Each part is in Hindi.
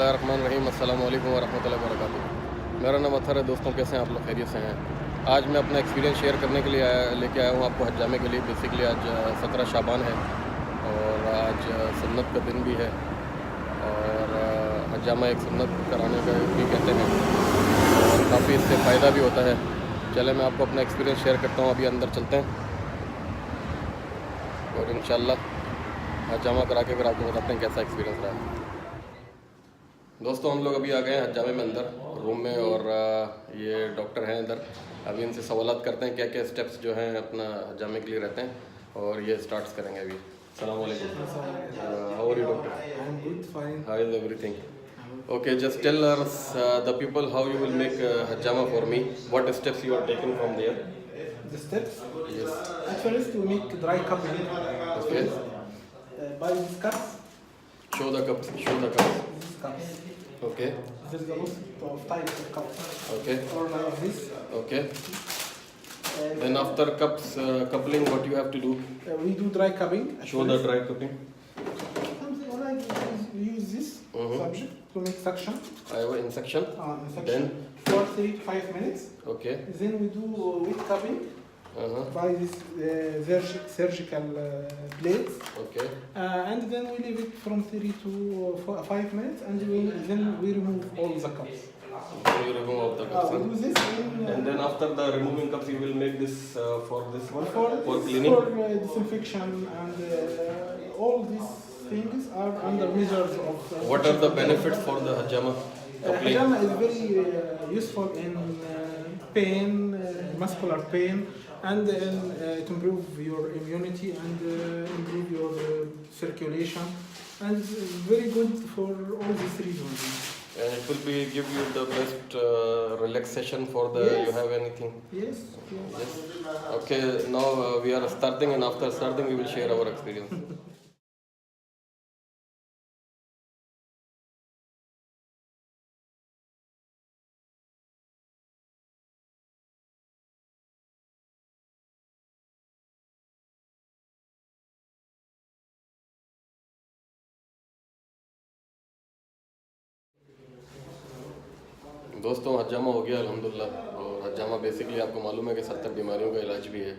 बिस्मिल्लाहिर्रहमानिर्रहीम। अस्सलाम वालेकुम वरहमतुल्लाहि वबरकातुहू। मेरा नाम अतहर है। दोस्तों, कैसे हैं आप लोग? खैरियत से हैं? आज मैं अपना एक्सपीरियंस शेयर करने के लिए लेके आया हूँ आपको हज्जामे के लिए। बेसिकली आज 17 शाबान है और आज सुन्नत का दिन भी है और हज्जामा एक सुन्नत कराने का भी कहते हैं और काफ़ी इससे फ़ायदा भी होता है। चले मैं आपको अपना एक्सपीरियंस शेयर करता हूँ। अभी अंदर चलते हैं और इंशाल्लाह हज्जामा करा के फिर आपको बताते हैं कैसा एक्सपीरियंस रहा। दोस्तों, हम लोग अभी आ गए हैं हज्जामे में अंदर रूम में और ये डॉक्टर हैं अंदर। अभी इनसे सवालात करते हैं क्या क्या स्टेप्स जो हैं अपना हज्जामे के लिए रहते हैं और ये स्टार्ट्स करेंगे अभी। अस्सलाम वालेकुम। How are you doctor? I am good, fine. How is everything? Okay, just tell us the people how you will make hajjama for me. What steps you are taking from there? The steps. Yes. At first, we make dry cupping. Okay. By these cups. Show the cups. Show the cups. These cups. Okay. There is a lot of types of cups. Okay. Or like this. Okay. Then after cups coupling, what you have to do? We do dry cupping. Show the dry cupping. Something like this. We use this subject to make suction. I have in section. Suction. For 3-5 minutes. Okay. Then we do wet cupping. By this surgical blades. Okay. And then we leave it from 3 to 5 minutes, and then we remove all the cups. So you remove all the cups. We do this And then after the removing cups, you will make this for this one for cleaning. For disinfection, and all these things are under measures of. What are the benefits for the hajjama? Hajjama is very useful in pain, muscular pain, and to improve your immunity and improve your circulation, and very good for all these reasons. And it will be give you the best relaxation for the. Yes. You have anything? Yes. Yes. Okay. Now we are starting, and after starting, we will share our experience. दोस्तों, हज्जामा हो गया अल्हम्दुलिल्लाह। और हज्जामा बेसिकली आपको मालूम है कि 70 बीमारियों का इलाज भी है।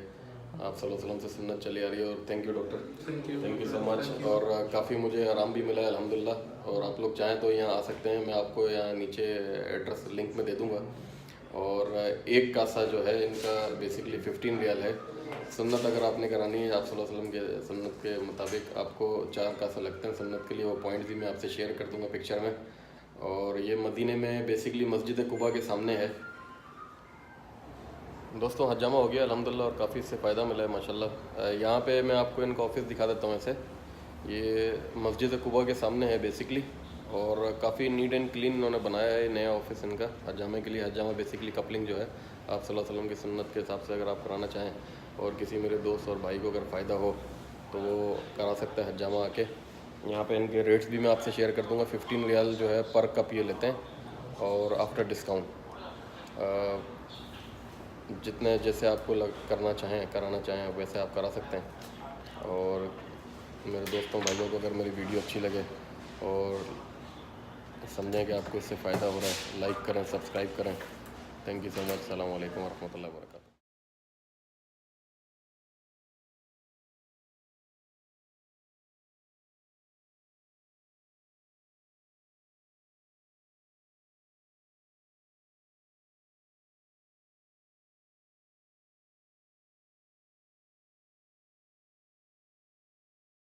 आप सल्लल्लाहु अलैहि वसल्लम से सुन्नत चली आ रही है। और thank you doctor, thank you so much. और काफ़ी मुझे आराम भी मिला है अल्हम्दुलिल्लाह। और आप लोग चाहें तो यहाँ आ सकते हैं। मैं आपको यहाँ नीचे एड्रेस लिंक में दे दूँगा। और एक कासा जो है इनका बेसिकली 15 रियाल है। सुन्नत अगर आपने करानी है आप सल्लल्लाहु अलैहि वसल्लम के सुन्नत के मुताबिक आपको 4 कासा लगते हैं सुन्नत के लिए। वो पॉइंट भी मैं आपसे शेयर कर दूँगा पिक्चर में। और ये मदीने में बेसिकली मस्जिद कुबा के सामने है। दोस्तों, हज्जामा हो गया अल्हम्दुलिल्लाह और काफ़ी इससे फ़ायदा मिला है माशाल्लाह। यहाँ पे मैं आपको इनका ऑफिस दिखा देता हूँ। ऐसे ये मस्जिद कुबा के सामने है बेसिकली और काफ़ी नीट एंड क्लीन इन्होंने बनाया है नया ऑफिस इनका हज्जामे के लिए। हज्जामा बेसिकली कपलिंग जो है आप सल्लल्लाहु अलैहि वसल्लम की सुन्नत के हिसाब से अगर आप कराना चाहें और किसी मेरे दोस्त और भाई को अगर फ़ायदा हो तो वो करा सकता है हज्जामा आके। यहाँ पे इनके रेट्स भी मैं आपसे शेयर कर दूँगा। 15 रियाल जो है पर कप ये लेते हैं और आफ्टर डिस्काउंट जितने जैसे आपको करना चाहें कराना चाहें वैसे आप करा सकते हैं। और मेरे दोस्तों भाइयों को अगर मेरी वीडियो अच्छी लगे और समझें कि आपको इससे फ़ायदा हो रहा है, लाइक करें, सब्सक्राइब करें। Thank you so much. अस्सलाम वालेकुम वरहमतुल्लाहि वबरकातुहू।